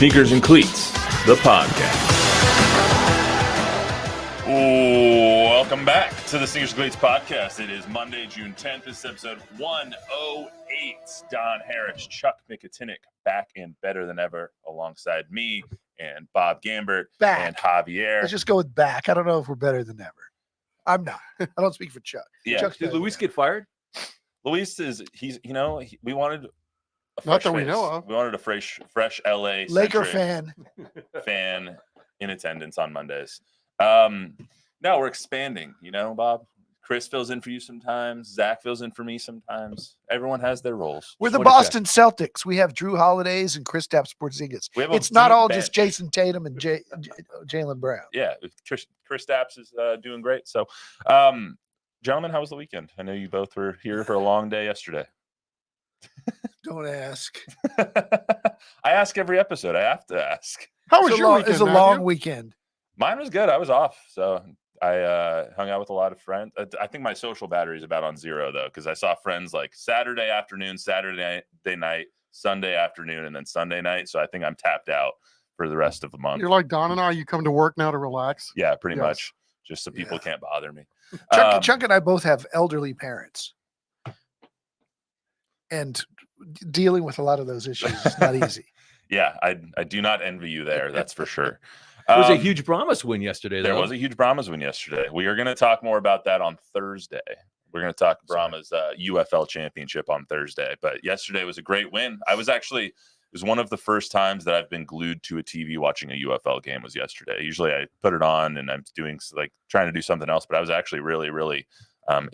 Sneakers and Cleats, the podcast. Welcome back to the Sneakers and Cleats podcast. It is Monday, June 10th. This is episode 108. Don Harris, Chuck Miketinac, back and better than ever alongside me and Bob Gambert and Javier. Let's just go with back. I don't know if we're better than ever. I'm not. I don't speak for Chuck. Yeah. Chuck's Did Luis get fired? Luis we wanted a fresh Not that we face. know of. We wanted a fresh LA Laker fan. in attendance on Mondays. No, we're expanding, Bob. Chris fills in for you sometimes. Zach fills in for me sometimes. Everyone has their roles. We're the Boston Celtics. We have Drew Holidays and Kristaps Porzingis. It's not all just Jason Tatum and Jaylen Brown. Yeah, Kristaps is doing great. So, gentlemen, how was the weekend? I know you both were here for a long day yesterday. Don't ask. I ask every episode. I have to ask. How was your weekend? It was a long weekend. Mine was good. I was off, so I hung out with a lot of friends. I think my social battery is about on zero, though, because I saw friends like Saturday afternoon, Saturday night, Sunday afternoon, and then Sunday night. So I think I'm tapped out for the rest of the month. You're like Don and I. You come to work now to relax. Yeah, pretty much. Just so people can't bother me. Chuck and I both have elderly parents. And dealing with a lot of those issues is not easy. Yeah, I do not envy you there. That's for sure. There was a huge Brahmas win yesterday. There was a huge Brahmas win yesterday. We are going to talk more about that on Thursday. We're going to talk Brahmas UFL championship on Thursday. But yesterday was a great win. It was one of the first times that I've been glued to a TV watching a UFL game was yesterday. Usually I put it on and I'm doing trying to do something else, but I was actually really, really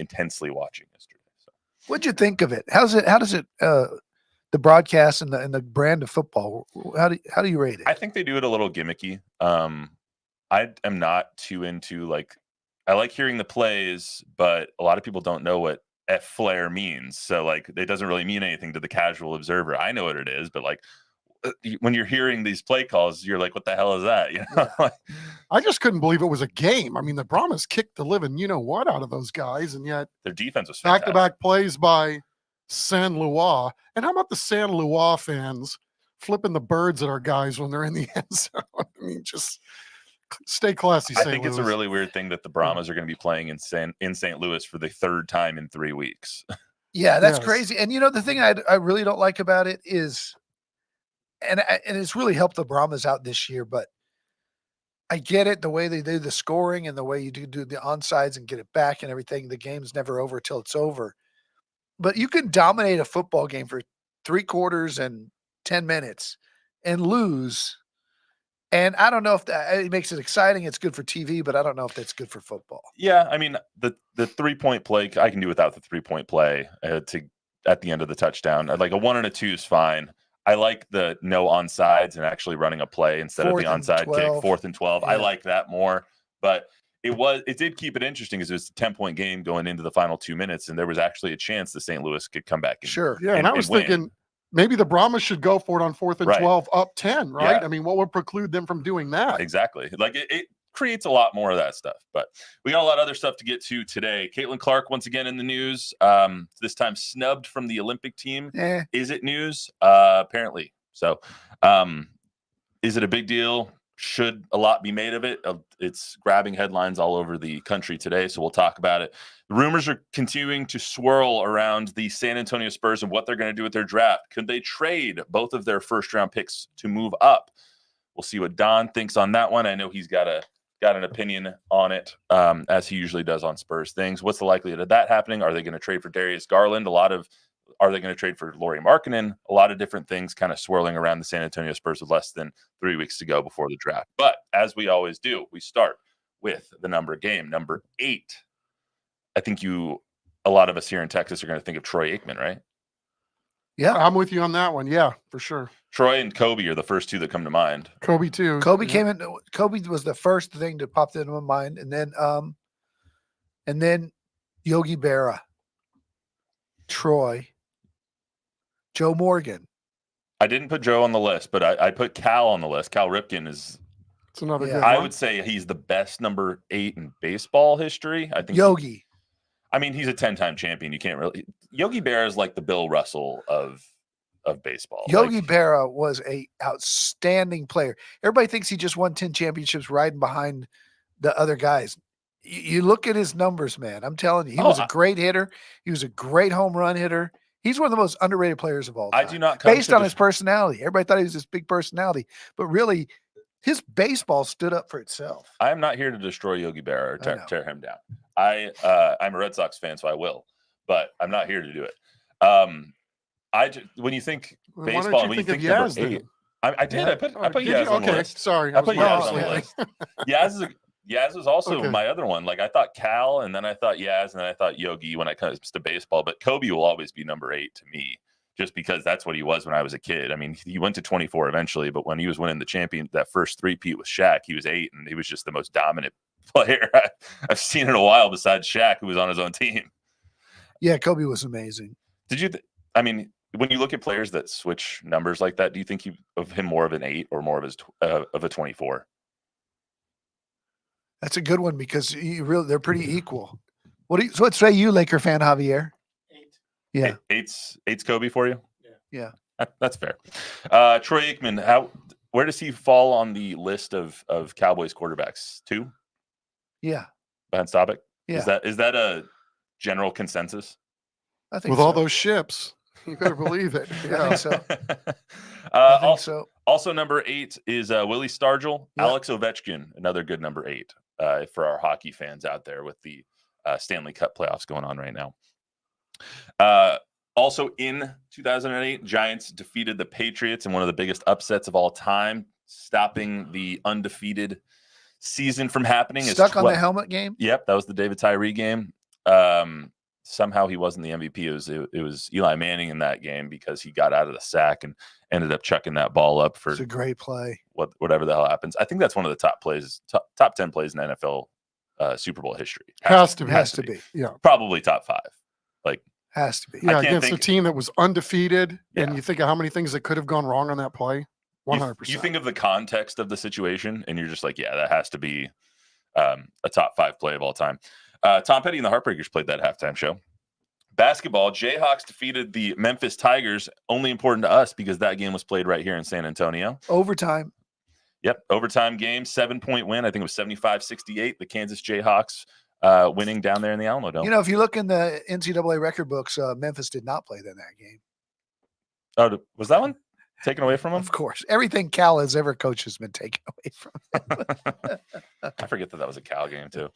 intensely watching yesterday. So. What'd you think of it? How does it the broadcast and the brand of football, how do you rate it? I think they do it a little gimmicky. I am not too into I like hearing the plays, but a lot of people don't know what flair means. So it doesn't really mean anything to the casual observer. I know what it is, but when you're hearing these play calls, you're like, what the hell is that? Yeah. I just couldn't believe it was a game. I mean, the Brahmas kicked the living out of those guys, and yet their defense was fantastic. Back-to-back plays by San Luis. And how about the San Luis fans flipping the birds at our guys when they're in the end zone? I mean, just stay classy, St. I think Louis. It's a really weird thing that the Brahmas are going to be playing in St. Louis for the third time in 3 weeks. Yeah, that's crazy. And the thing I really don't like about it is, and it's really helped the Brahmas out this year, but I get it, the way they do the scoring and the way you do the onsides and get it back and everything. The game's never over till it's over. But you can dominate a football game for 3 quarters and 10 minutes and lose. And I don't know if it makes it exciting. It's good for TV, but I don't know if that's good for football. Yeah, I mean, the 3-point play, I can do without the 3-point play at the end of the touchdown. Like a 1 and a 2 is fine. I like the no onside and actually running a play instead of the onside kick, 4th and 12. Yeah. I like that more. But it did keep it interesting because it was a 10-point game going into the final 2 minutes, and there was actually a chance that St. Louis could come back. And I was thinking maybe the Brahmas should go for it on 4th and 12 up 10, right? Yeah. I mean, what would preclude them from doing that? Exactly. It creates a lot more of that stuff. But we got a lot of other stuff to get to today. Caitlin Clark, once again in the news, this time snubbed from the Olympic team. Is it news? Apparently. So is it a big deal? Should a lot be made of it? It's grabbing headlines all over the country today, so we'll talk about it. The rumors are continuing to swirl around the San Antonio Spurs and what they're going to do with their draft. Could they trade both of their first-round picks to move up? We'll see what Don thinks on that one. I know he's got an opinion on it, as he usually does on Spurs things. What's the likelihood of that happening? Are they going to trade for Darius Garland? Are they going to trade for Lauri Markkanen? A lot of different things kind of swirling around the San Antonio Spurs with less than 3 weeks to go before the draft. But as we always do, we start with the number game, number 8. I think a lot of us here in Texas are going to think of Troy Aikman, right? Yeah, I'm with you on that one. Yeah, for sure. Troy and Kobe are the first two that come to mind. Kobe too. Kobe was the first thing that popped into my mind, and then Yogi Berra, Troy, Joe Morgan. I didn't put Joe on the list, but I put Cal on the list. Cal Ripken is. It's another good one. I would say he's the best number 8 in baseball history. I think Yogi. He's a 10-time champion. You can't really. Yogi Berra is like the Bill Russell of of baseball. Yogi Berra was a outstanding player. Everybody thinks he just won 10 championships riding behind the other guys. You look at his numbers, man. I'm telling you, he was a great hitter. He was a great home run hitter. He's one of the most underrated players of all time. I do not based on his personality. Everybody thought he was this big personality, but really, his baseball stood up for itself. I am not here to destroy Yogi Berra or tear him down. I'm a Red Sox fan, so I will, but I'm not here to do it. When you think baseball, when you think number 8, I did. Yeah. I put Yaz on the list. Sorry, I put Yaz on the list. Yaz is also my other one. Like I thought Cal, and then I thought Yaz, and then I thought Yogi when it comes to baseball. But Kobe will always be number 8 to me, just because that's what he was when I was a kid. I mean, he went to 24 eventually, but when he was winning the champion, that first three-peat with Shaq, he was 8, and he was just the most dominant player I've seen in a while besides Shaq, who was on his own team. Yeah, Kobe was amazing. Did you? I mean, when you look at players that switch numbers like that, do you think of him more of an 8 or more of a 24? That's a good one because they're pretty equal. What say you, Laker fan Javier? 8. Yeah, eight's Kobe for you. Yeah. That's fair. Troy Aikman, where does he fall on the list of Cowboys quarterbacks? 2? Yeah. Behind Staubach? Yeah. Is that a general consensus? I think with so. all those ships, you better believe it. Yeah. I think so. I think so. Also, number 8 is Willie Stargell. Yeah. Alex Ovechkin, another good number 8 for our hockey fans out there with the Stanley Cup playoffs going on right now. Also in 2008, Giants defeated the Patriots in one of the biggest upsets of all time, stopping the undefeated season from happening. Stuck on the helmet game? Yep, that was the David Tyree game. Somehow he wasn't the MVP. It was Eli Manning in that game because he got out of the sack and ended up chucking that ball up for it's a great play. Whatever the hell happens. I think that's one of the top 10 plays in NFL Super Bowl history. Has to be. Yeah. Probably top 5. Like has to be. Yeah, against a team that was undefeated, and you think of how many things that could have gone wrong on that play. 100%. You think of the context of the situation, and you're just like, yeah, that has to be a top 5 play of all time. Tom Petty and the Heartbreakers played that halftime show. Basketball, Jayhawks defeated the Memphis Tigers. Only important to us because that game was played right here in San Antonio. Overtime. Yep, overtime game, 7-point win. I think it was 75-68. The Kansas Jayhawks winning down there in the Alamo Dome. You know, if you look in the NCAA record books, Memphis did not play in that game. Oh, was that one taken away from them? Of course. Everything Cal has ever coached has been taken away from them. I forget that was a Cal game, too.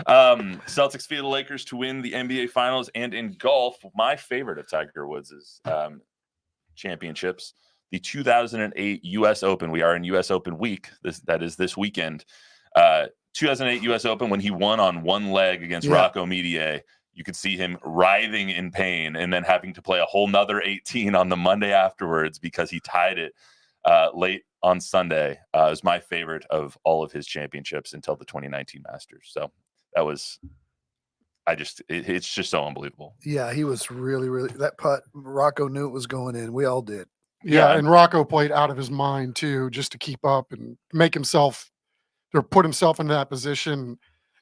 Celtics defeated the Lakers to win the NBA Finals. And in golf, my favorite of Tiger Woods' championships, the 2008 U.S. Open. We are in U.S. Open week. That is this weekend. 2008 U.S. Open, when he won on one leg against Rocco Medier. You could see him writhing in pain and then having to play a whole nother 18 on the Monday afterwards because he tied it late on Sunday. It was my favorite of all of his championships until the 2019 Masters. So that was, it's just so unbelievable. Yeah, he was really, really, that putt, Rocco knew it was going in. We all did. Yeah, and Rocco played out of his mind too, just to keep up and make himself, or put himself into that position.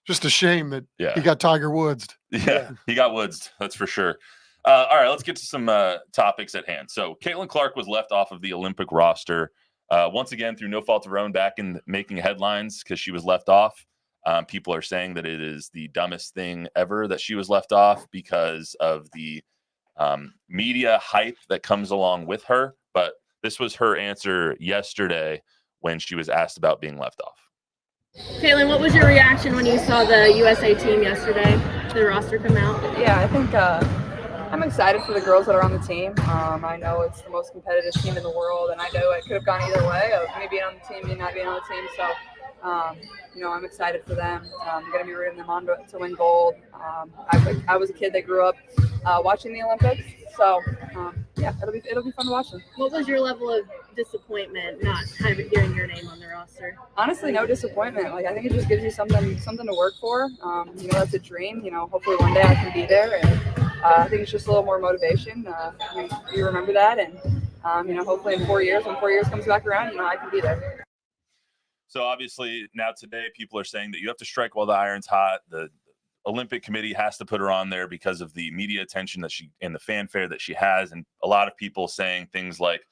Just a shame that he got Tiger Woods. Yeah, he got Woods. That's for sure. All right, let's get to some topics at hand. So Caitlin Clark was left off of the Olympic roster once again through no fault of her own, back in making headlines because she was left off. People are saying that it is the dumbest thing ever that she was left off because of the media hype that comes along with her. But this was her answer yesterday when she was asked about being left off. Caitlin, what was your reaction when you saw the USA team yesterday, the roster come out? Yeah, I think I'm excited for the girls that are on the team. I know it's the most competitive team in the world, and I know it could have gone either way of me being on the team, me not being on the team. So, I'm excited for them. I'm going to be rooting them on to win gold. I was a kid that grew up watching the Olympics, so it'll be fun to watch them. What was your level of disappointment not kind of hearing your name on the roster? Honestly, no disappointment. Like, I think it just gives you something to work for. That's a dream. Hopefully one day I can be there, and I think it's just a little more motivation. You remember that, and hopefully in 4 years, when 4 years comes back around, I can be there. So obviously now today people are saying that you have to strike while the iron's hot. The Olympic Committee has to put her on there because of the media attention that she and the fanfare that she has, and a lot of people saying things like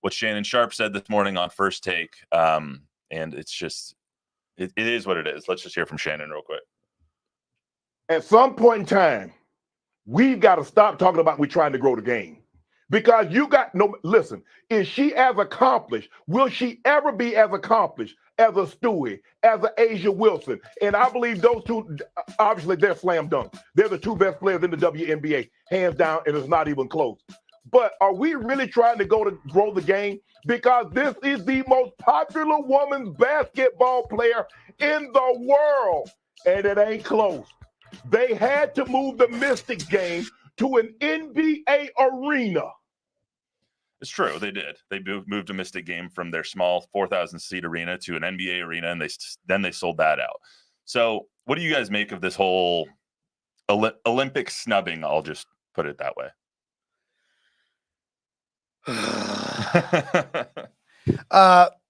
what Shannon Sharp said this morning on First Take. And it's just it is what it is. Let's just hear from Shannon real quick. At some point in time, we've got to stop talking about we're trying to grow the game. Because you got no, listen, is she as accomplished? Will she ever be as accomplished as a Stewie, as an Asia Wilson? And I believe those two, obviously, they're slam dunk. They're the two best players in the WNBA, hands down, and it's not even close. But are we really trying to grow the game? Because this is the most popular women's basketball player in the world, and it ain't close. They had to move the Mystics game to an NBA arena. It's true. They did. They moved a Mystic game from their small 4,000 seat arena to an NBA arena, and then they sold that out. So what do you guys make of this whole Olympic snubbing? I'll just put it that way.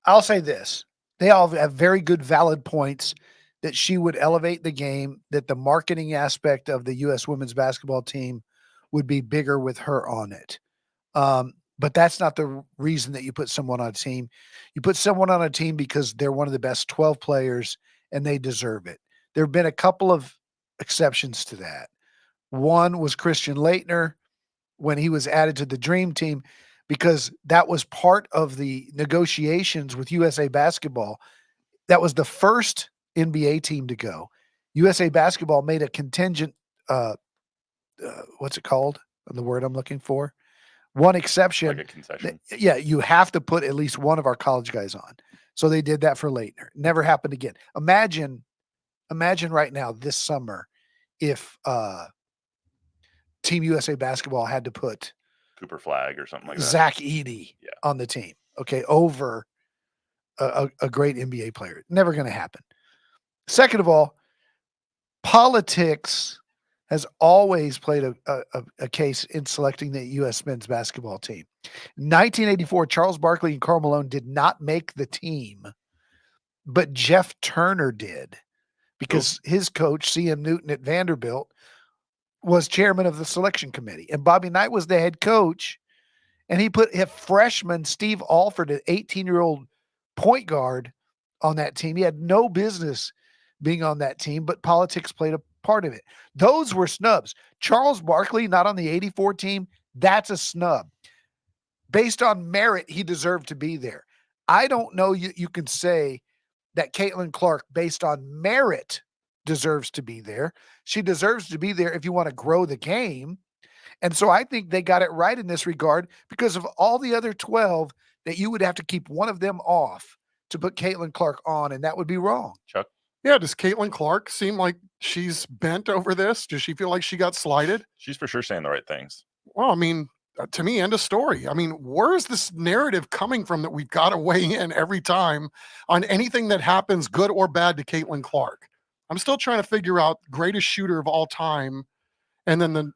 I'll say this. They all have very good, valid points that she would elevate the game, that the marketing aspect of the U.S. women's basketball team would be bigger with her on it. But that's not the reason that you put someone on a team. You put someone on a team because they're one of the best 12 players and they deserve it. There have been a couple of exceptions to that. One was Christian Laettner when he was added to the Dream Team, because that was part of the negotiations with USA Basketball. That was the first NBA team to go. USA Basketball made a contingent, what's it called? The word I'm looking for. One exception. Like a concession. Yeah, you have to put at least one of our college guys on. So they did that for Laettner. Never happened again. Imagine right now this summer if Team USA Basketball had to put Cooper Flag or something like that. Zach Edey on the team, okay, over a great NBA player. Never going to happen. Second of all, politics has always played a case in selecting the U.S. men's basketball team. In 1984, Charles Barkley and Karl Malone did not make the team, but Jeff Turner did, because his coach, C.M. Newton at Vanderbilt, was chairman of the selection committee. And Bobby Knight was the head coach, and he put a freshman Steve Alford, an 18-year-old point guard, on that team. He had no business being on that team, but politics played a part of it. Those were snubs. Charles Barkley, not on the 84 team, that's a snub. Based on merit, he deserved to be there. I don't know you can say that Caitlin Clark, based on merit, deserves to be there. She deserves to be there if you want to grow the game. And so I think they got it right in this regard, because of all the other 12 that you would have to keep one of them off to put Caitlin Clark on, and that would be wrong. Chuck? Yeah, does Caitlin Clark seem like she's bent over this? Does she feel like she got slighted? She's for sure saying the right things. Well, I mean, to me, end of story. I mean, where's this narrative coming from that we've got to weigh in every time on anything that happens, good or bad, to Caitlin Clark? I'm still trying to figure out greatest shooter of all time, and then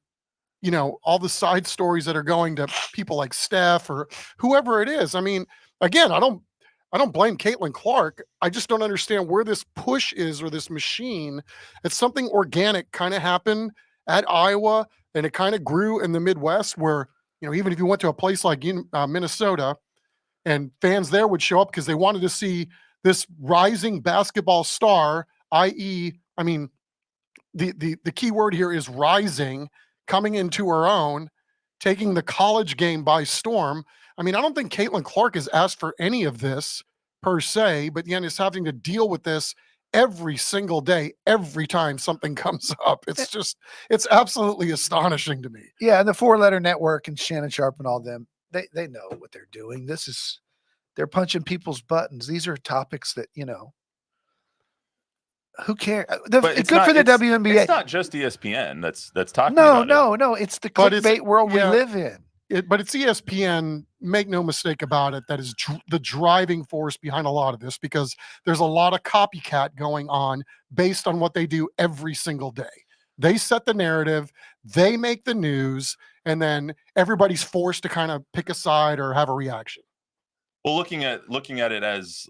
all the side stories that are going to people like Steph or whoever it is. I mean, again, I don't blame Caitlin Clark. I just don't understand where this push is, or this machine. It's something organic kind of happened at Iowa, and it kind of grew in the Midwest, where, even if you went to a place like Minnesota, and fans there would show up because they wanted to see this rising basketball star, i.e., I mean, the key word here is rising, coming into her own, taking the college game by storm. I mean, I don't think Caitlin Clark has asked for any of this per se, but yet is having to deal with this every single day, every time something comes up. It's absolutely astonishing to me. Yeah, and the Four Letter Network and Shannon Sharp and all them, they know what they're doing. They're punching people's buttons. These are topics that, who cares? It's good for the WNBA. It's not just ESPN that's talking about it. No. It's the clickbait world we live in. But it's ESPN, make no mistake about it, that is the driving force behind a lot of this, because there's a lot of copycat going on based on what they do every single day. They set the narrative, they make the news, and then everybody's forced to kind of pick a side or have a reaction. Well, looking at it as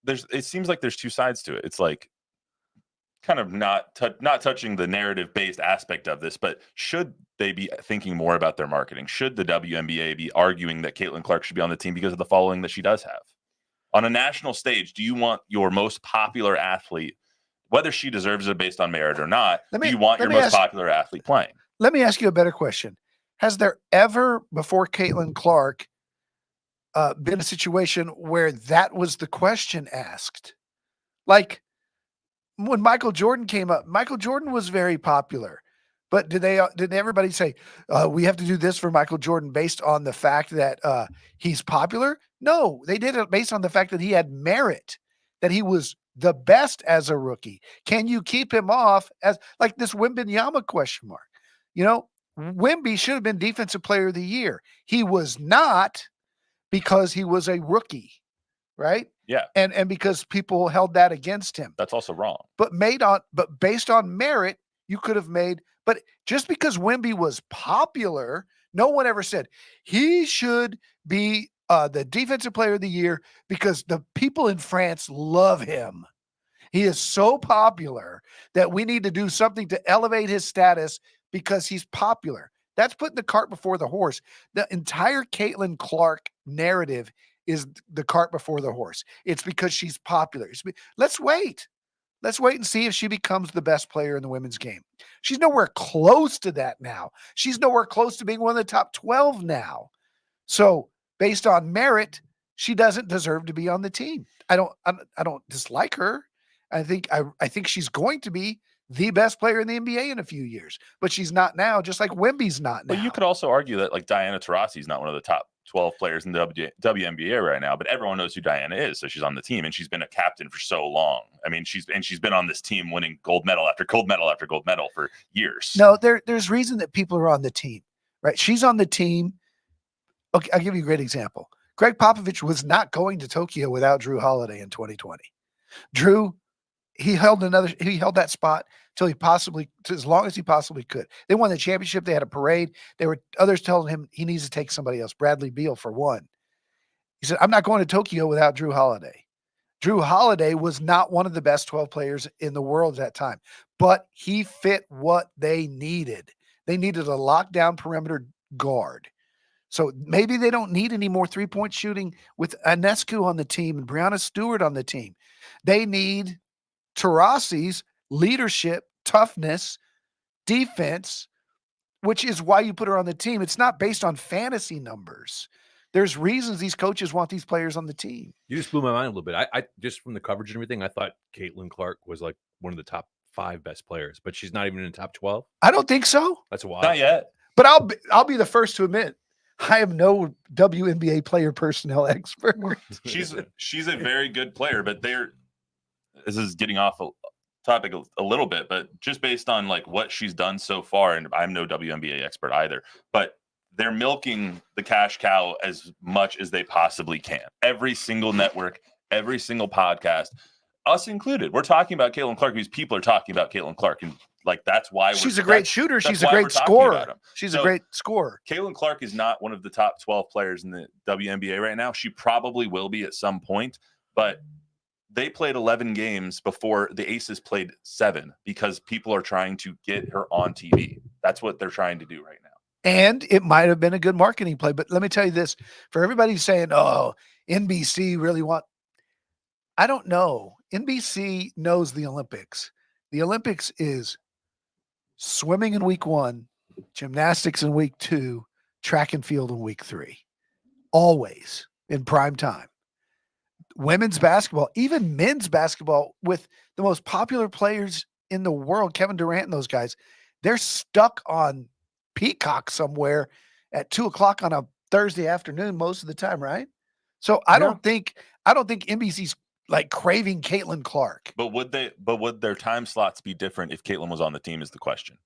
it seems like there's two sides to it. It's like kind of not touching the narrative-based aspect of this, but should they be thinking more about their marketing? Should the WNBA be arguing that Caitlin Clark should be on the team because of the following that she does have? On a national stage, do you want your most popular athlete, whether she deserves it based on merit or not, do you want your most popular athlete playing? Let me ask you a better question. Has there ever, before Caitlin Clark, been a situation where that was the question asked? Like when Michael Jordan came up, Michael Jordan was very popular, but did everybody say, we have to do this for Michael Jordan based on the fact that he's popular? No, they did it based on the fact that he had merit, that he was the best as a rookie. Can you keep him off as like this Wembanyama question mark? You know, Wemby should have been Defensive Player of the Year. He was not because he was a rookie, right? Yeah. And because people held that against him. That's also wrong. But based on merit, you could have made, but just because Wemby was popular, no one ever said he should be the Defensive Player of the Year because the people in France love him. He is so popular that we need to do something to elevate his status because he's popular. That's putting the cart before the horse. The entire Caitlin Clark narrative is the cart before the horse. It's because she's popular. Let's wait. Let's wait and see if she becomes the best player in the women's game. She's nowhere close to that now. She's nowhere close to being one of the top 12 now. So based on merit, she doesn't deserve to be on the team. I don't dislike her. I think she's going to be the best player in the NBA in a few years, but she's not now, just like Wemby's not now. But you could also argue that like Diana Taurasi is not one of the top 12 players in the WNBA right now, but everyone knows who Diana is, so she's on the team, and she's been a captain for so long. I mean, she's been on this team winning gold medal after gold medal after gold medal for years. No, there's reason that people are on the team, right? She's on the team. Okay, I'll give you a great example. Greg Popovich was not going to Tokyo without Drew Holiday in 2020. Drew, he held that spot till as long as he possibly could. They won the championship. They had a parade. There were others telling him he needs to take somebody else. Bradley Beal, for one. He said, I'm not going to Tokyo without Drew Holiday. Drew Holiday was not one of the best 12 players in the world at that time, but he fit what they needed. They needed a lockdown perimeter guard. So maybe they don't need any more three-point shooting with Ionescu on the team and Breanna Stewart on the team. They need Taurasi's leadership, toughness, defense, which is why you put her on the team. It's not based on fantasy numbers. There's reasons these coaches want these players on the team. You just blew my mind a little bit. I just from the coverage and everything, I thought Caitlin Clark was like one of the top 5 best players, but she's not even in the top 12. I don't think so. That's wild. Not yet. But I'll be the first to admit I am no WNBA player personnel expert. She's a very good player, but this is getting off a topic a little bit, but just based on like what she's done so far, and I'm no WNBA expert either, but they're milking the cash cow as much as they possibly can. Every single network, every single podcast, us included, we're talking about Caitlin Clark because people are talking about Caitlin Clark, and like that's why she's a great shooter. She's a great scorer. She's a great scorer. Caitlin Clark is not one of the top 12 players in the WNBA right now. She probably will be at some point, but they played 11 games before the Aces played 7 because people are trying to get her on TV. That's what they're trying to do right now. And it might have been a good marketing play, but let me tell you this, for everybody saying, oh, NBC really I don't know. NBC knows the Olympics. The Olympics is swimming in week 1, gymnastics in week 2, track and field in week 3, always in prime time. Women's basketball, even men's basketball, with the most popular players in the world, Kevin Durant and those guys, they're stuck on Peacock somewhere at 2:00 on a Thursday afternoon most of the time, right? So I don't think NBC's like craving Caitlin Clark. But would their time slots be different if Caitlin was on the team is the question.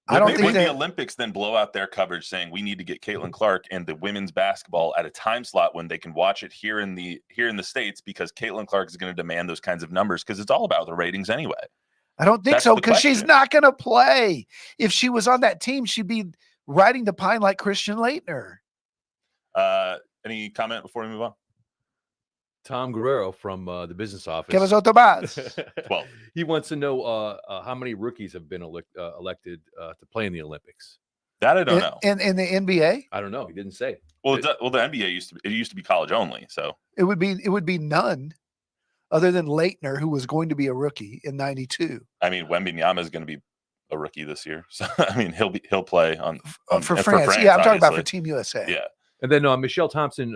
Would the Olympics then blow out their coverage saying we need to get Caitlin Clark and the women's basketball at a time slot when they can watch it here in the States because Caitlin Clark is going to demand those kinds of numbers because it's all about the ratings anyway. I don't think so because she's not going to play. If she was on that team, she'd be riding the pine like Christian Laettner. Any comment before we move on? Tom Guerrero from the business office. Que pasó, Tomás? 12. He wants to know how many rookies have been elected to play in the Olympics. That I don't know. In the NBA, I don't know. He didn't say. Well, the NBA used to be college only, so it would be none, other than Leitner, who was going to be a rookie in '92. I mean, Wembanyama is going to be a rookie this year, so I mean he'll play on for France. Yeah, I'm talking about for Team USA. Yeah. And then Michelle Thompson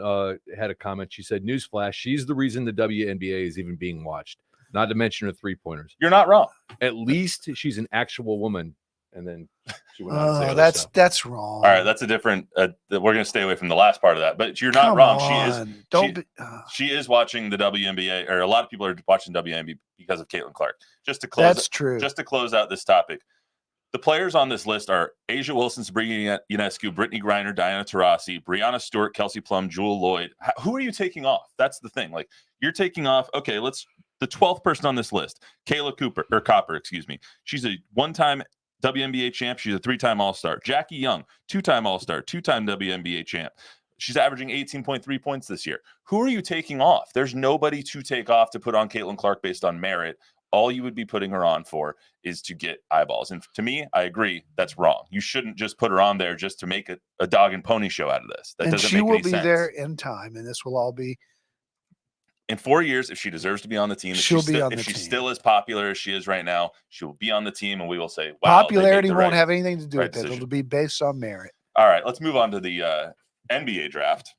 had a comment. She said, "Newsflash: she's the reason the WNBA is even being watched. Not to mention her 3-pointers. You're not wrong. At least she's an actual woman." And then she went on to say other that's stuff. that's wrong. All right, that's a different. We're going to stay away from the last part of that, but you're not wrong. She is watching the WNBA, or a lot of people are watching WNBA because of Caitlin Clark. Just to close, that's true. Just to close out this topic, the players on this list are Asia Wilson, Sabrina Ionescu, Brittany Griner, Diana Taurasi, Brianna Stewart, Kelsey Plum, Jewel Lloyd. Who are you taking off? That's the thing. Like, you're taking off. Okay, the 12th person on this list, Kayla Copper. Excuse me. She's a one-time WNBA champ. She's a 3-time All-Star. Jackie Young, 2-time All-Star, 2-time WNBA champ. She's averaging 18.3 points this year. Who are you taking off? There's nobody to take off to put on Caitlin Clark based on merit. All you would be putting her on for is to get eyeballs. And to me, I agree, that's wrong. You shouldn't just put her on there just to make a dog and pony show out of this. That doesn't make any sense. She will be there in time, and this will all be in 4 years. If she deserves to be on the team, if she's still as popular as she is right now, she will be on the team, and we will say, wow, popularity won't have anything to do with it. It'll be based on merit. All right, let's move on to the NBA draft.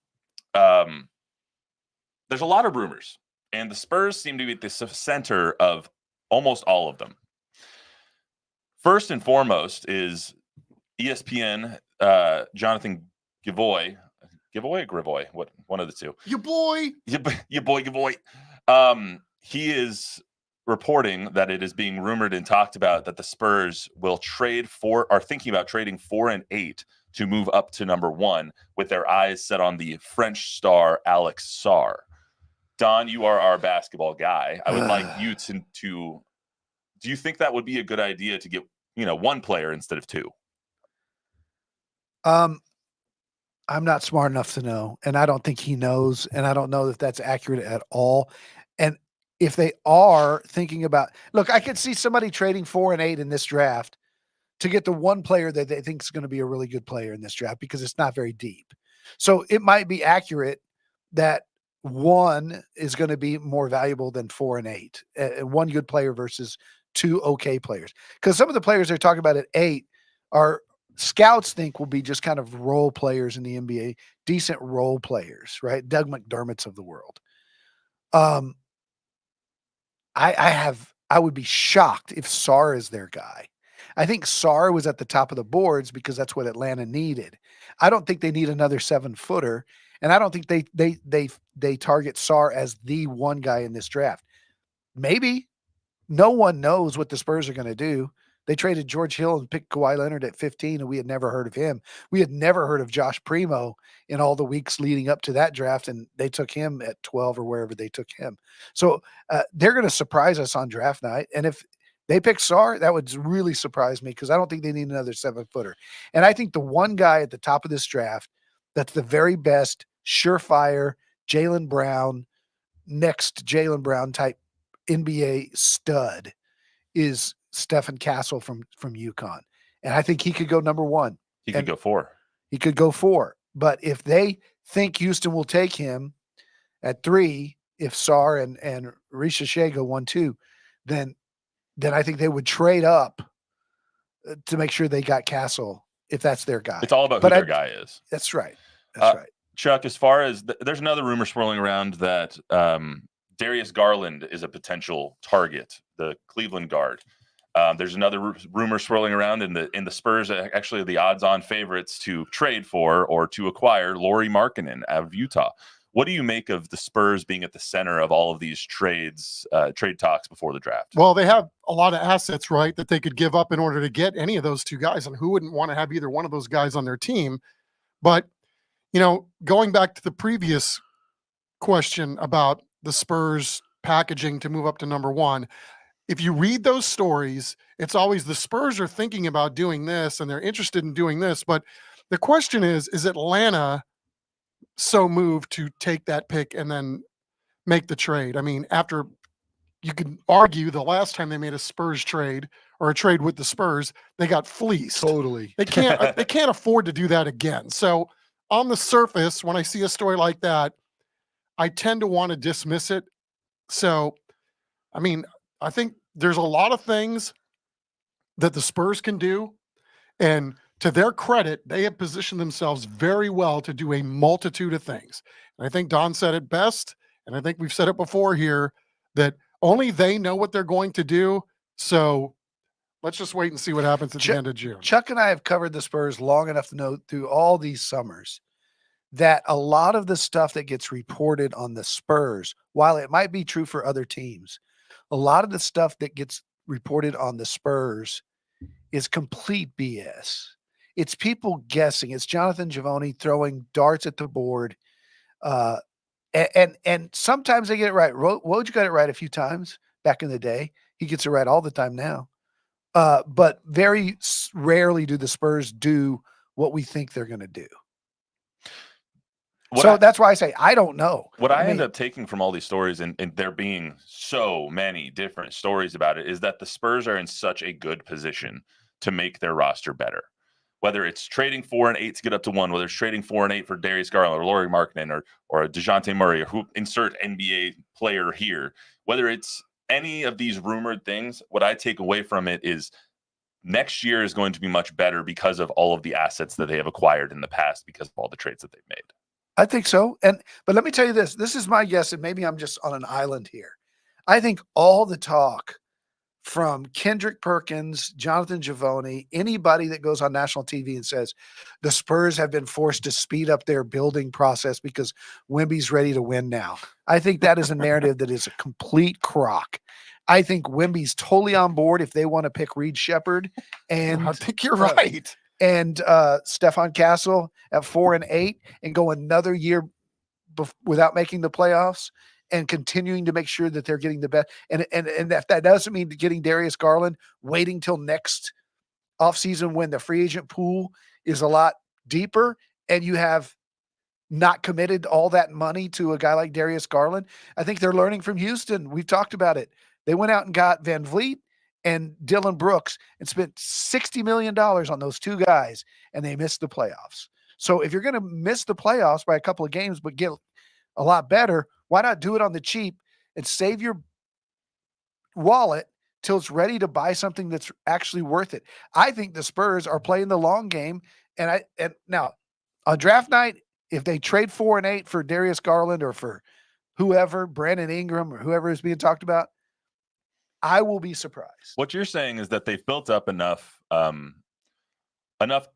There's a lot of rumors, and the Spurs seem to be at the center of almost all of them. First and foremost is ESPN Jonathan Givoy. Giveaway or Grivoy? One of the two. Your boy. He is reporting that it is being rumored and talked about that the Spurs will are thinking about trading 4 and 8 to move up to number 1, with their eyes set on the French star Alex Sarr. Don, you are our basketball guy. I would like you to do you think that would be a good idea to get, one player instead of 2? I'm not smart enough to know, and I don't think he knows, and I don't know if that's accurate at all. And if they are thinking about, look, I could see somebody trading 4 and 8 in this draft to get the one player that they think is going to be a really good player in this draft, because it's not very deep. So it might be accurate that 1 is going to be more valuable than 4 and 8, and 1 good player versus 2 okay players. Because some of the players they're talking about at 8 are scouts think will be just kind of role players in the NBA, decent role players, right? Doug McDermott's of the world. I would be shocked if Sarr is their guy. I think Sarr was at the top of the boards because that's what Atlanta needed. I don't think they need another 7-footer, and I don't think they target Sarr as the one guy in this draft. Maybe. No one knows what the Spurs are going to do. They traded George Hill and picked Kawhi Leonard at 15, and we had never heard of him. We had never heard of Josh Primo in all the weeks leading up to that draft, and they took him at 12 or wherever they took him. So they're going to surprise us on draft night, and if they pick Sarr, that would really surprise me, because I don't think they need another 7-footer. And I think the one guy at the top of this draft that's the very best, surefire, Jaylen Brown, next Jaylen Brown type NBA stud is Stephen Castle from UConn. And I think he could go number 1. He could go 4. He could go 4. But if they think Houston will take him at 3, if Sarr and Risha Shea go 1-2, then I think they would trade up to make sure they got Castle, if that's their guy. It's all about who their guy is. That's right. That's right. Chuck, as far as there's another rumor swirling around that Darius Garland is a potential target, the Cleveland guard. There's another rumor swirling around in the Spurs, actually the odds-on favorites to trade for or to acquire Lauri Markkanen out of Utah. What do you make of the Spurs being at the center of all of these trade talks before the draft? Well, they have a lot of assets, right, that they could give up in order to get any of those 2 guys, and who wouldn't want to have either one of those guys on their team? But, going back to the previous question about the Spurs packaging to move up to number 1, if you read those stories, it's always the Spurs are thinking about doing this and they're interested in doing this. But the question is Atlanta so moved to take that pick and then make the trade. I mean, after you can argue the last time they made a Spurs trade or a trade with the Spurs, they got fleeced. Totally. They can't afford to do that again. So on the surface, when I see a story like that, I tend to want to dismiss it. So, I mean, I think there's a lot of things that the Spurs can do. And to their credit, they have positioned themselves very well to do a multitude of things. And I think Don said it best, and I think we've said it before here, that only they know what they're going to do. So let's just wait and see what happens at the end of June. Chuck and I have covered the Spurs long enough to know through all these summers that a lot of the stuff that gets reported on the Spurs, while it might be true for other teams, a lot of the stuff that gets reported on the Spurs is complete BS. It's people guessing. It's Jonathan Givony throwing darts at the board. And sometimes they get it right. Woj got it right a few times back in the day. He gets it right all the time now. But very rarely do the Spurs do what we think they're going to do. That's why I say I don't know. What I end up taking from all these stories, and there being so many different stories about it, is that the Spurs are in such a good position to make their roster better. Whether it's trading 4 and 8 to get up to 1, whether it's trading 4 and 8 for Darius Garland or Lauri Markkanen or DeJounte Murray, or who insert NBA player here, whether it's any of these rumored things, what I take away from it is next year is going to be much better because of all of the assets that they have acquired in the past, because of all the trades that they've made. I think so. But let me tell you this. This is my guess, and maybe I'm just on an island here. I think all the talk from Kendrick Perkins, Jonathan Givony, anybody that goes on national TV and says the Spurs have been forced to speed up their building process because Wemby's ready to win now. I think that is a narrative that is a complete crock. I think Wemby's totally on board if they want to pick Reed Shepherd. And I think you're right. And Stephon Castle at 4 and 8 and go another year without making the playoffs and continuing to make sure that they're getting the best. And if that doesn't mean getting Darius Garland, waiting till next offseason when the free agent pool is a lot deeper and you have not committed all that money to a guy like Darius Garland. I think they're learning from Houston. We've talked about it. They went out and got Van Vliet and Dylan Brooks and spent $60 million on those two guys, and they missed the playoffs. So if you're going to miss the playoffs by a couple of games but get a lot better, why not do it on the cheap and save your wallet till it's ready to buy something that's actually worth it? I think the Spurs are playing the long game, and now on draft night, if they trade 4 and 8 for Darius Garland or for whoever, Brandon Ingram or whoever is being talked about, I will be surprised. What you're saying is that they've built up enough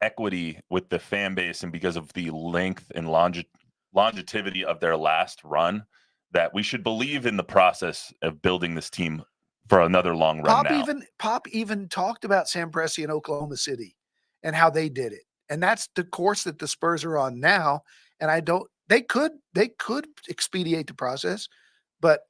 equity with the fan base, and because of the length and longevity of their last run, that we should believe in the process of building this team for another long run. Pop even talked about Sam Presti in Oklahoma City and how they did it. And that's the course that the Spurs are on now. And they could expedite the process, but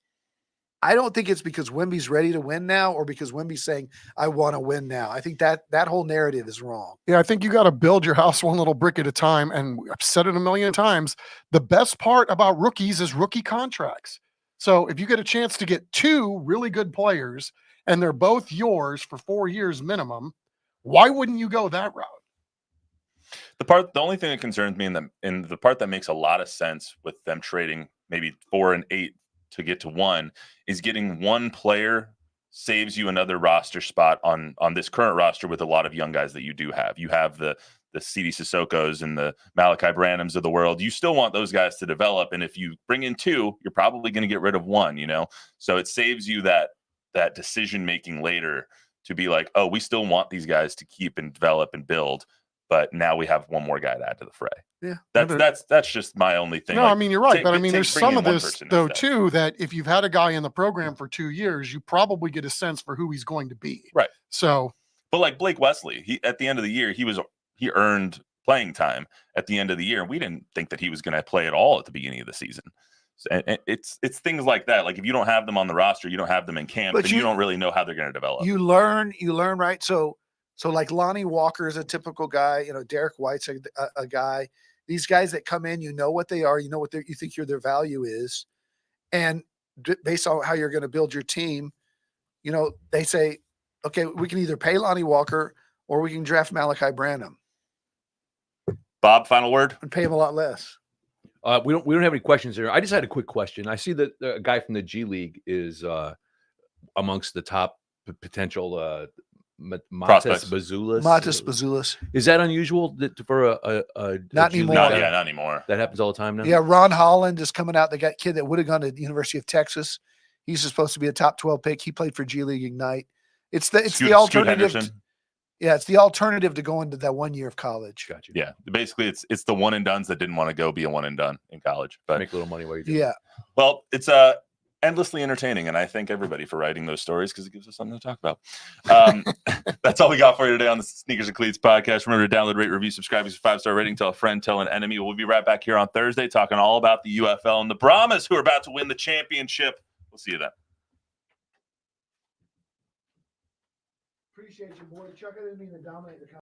I don't think it's because Wemby's ready to win now or because Wemby's saying, I want to win now. I think that whole narrative is wrong. Yeah, I think you got to build your house one little brick at a time. And I've said it a million times. The best part about rookies is rookie contracts. So if you get a chance to get 2 really good players and they're both yours for 4 years minimum, why wouldn't you go that route? The only thing that concerns me in the part that makes a lot of sense with them trading maybe 4 and 8 to get to 1 is getting one player saves you another roster spot on this current roster with a lot of young guys that you do have. You have the Sidi Sissokos and the Malachi Branhams of the world. You still want those guys to develop, and if you bring in 2, you're probably going to get rid of 1. So it saves you that decision making later to be like, oh, we still want these guys to keep and develop and build, but now we have one more guy to add to the fray. Yeah, that's just my only thing. No, I mean, you're right. But I mean, there's some of this though instead, too, that if you've had a guy in the program for 2 years, you probably get a sense for who he's going to be. Right. So, but like Blake Wesley, he at the end of the year, he earned playing time at the end of the year. We didn't think that he was going to play at all at the beginning of the season. And it's things like that. Like if you don't have them on the roster, you don't have them in camp, then you don't really know how they're going to develop. You learn, right? So like Lonnie Walker is a typical guy. Derek White's a guy. These guys that come in, you know what they are, you know what you think their value is, And based on how you're going to build your team, you know, they say, okay, we can either pay Lonnie Walker or we can draft Malachi Branham Bob, final word. and pay him a lot less. We don't have any questions there. I just had a quick question. I see that a guy from the G League is amongst the top potential Prospects. Matas Bazulis. Is that unusual for a Not G League anymore. No, guy? yeah, not anymore. That happens all the time now. Yeah, Ron Holland is coming out. They got kid that would have gone to the University of Texas. He's supposed to be a top 12 pick. He played for G League Ignite. It's the Scoot alternative. Henderson. Yeah, it's the alternative to going to that 1 year of college. Got you. Yeah, basically, it's the one and dones that didn't want to go be a one and done in college. But Make a little money while you do it. Yeah. well, it's endlessly entertaining, and I thank everybody for writing those stories because it gives us something to talk about. That's all we got for you today on the Sneakers and Cleats podcast. Remember to download, rate, review, subscribe, use a 5-star rating, tell a friend, tell an enemy. We'll be right back here on Thursday talking all about the UFL and the Brahmas, who are about to win the championship. We'll see you then. Appreciate you, boy. Chuck, I didn't mean to dominate the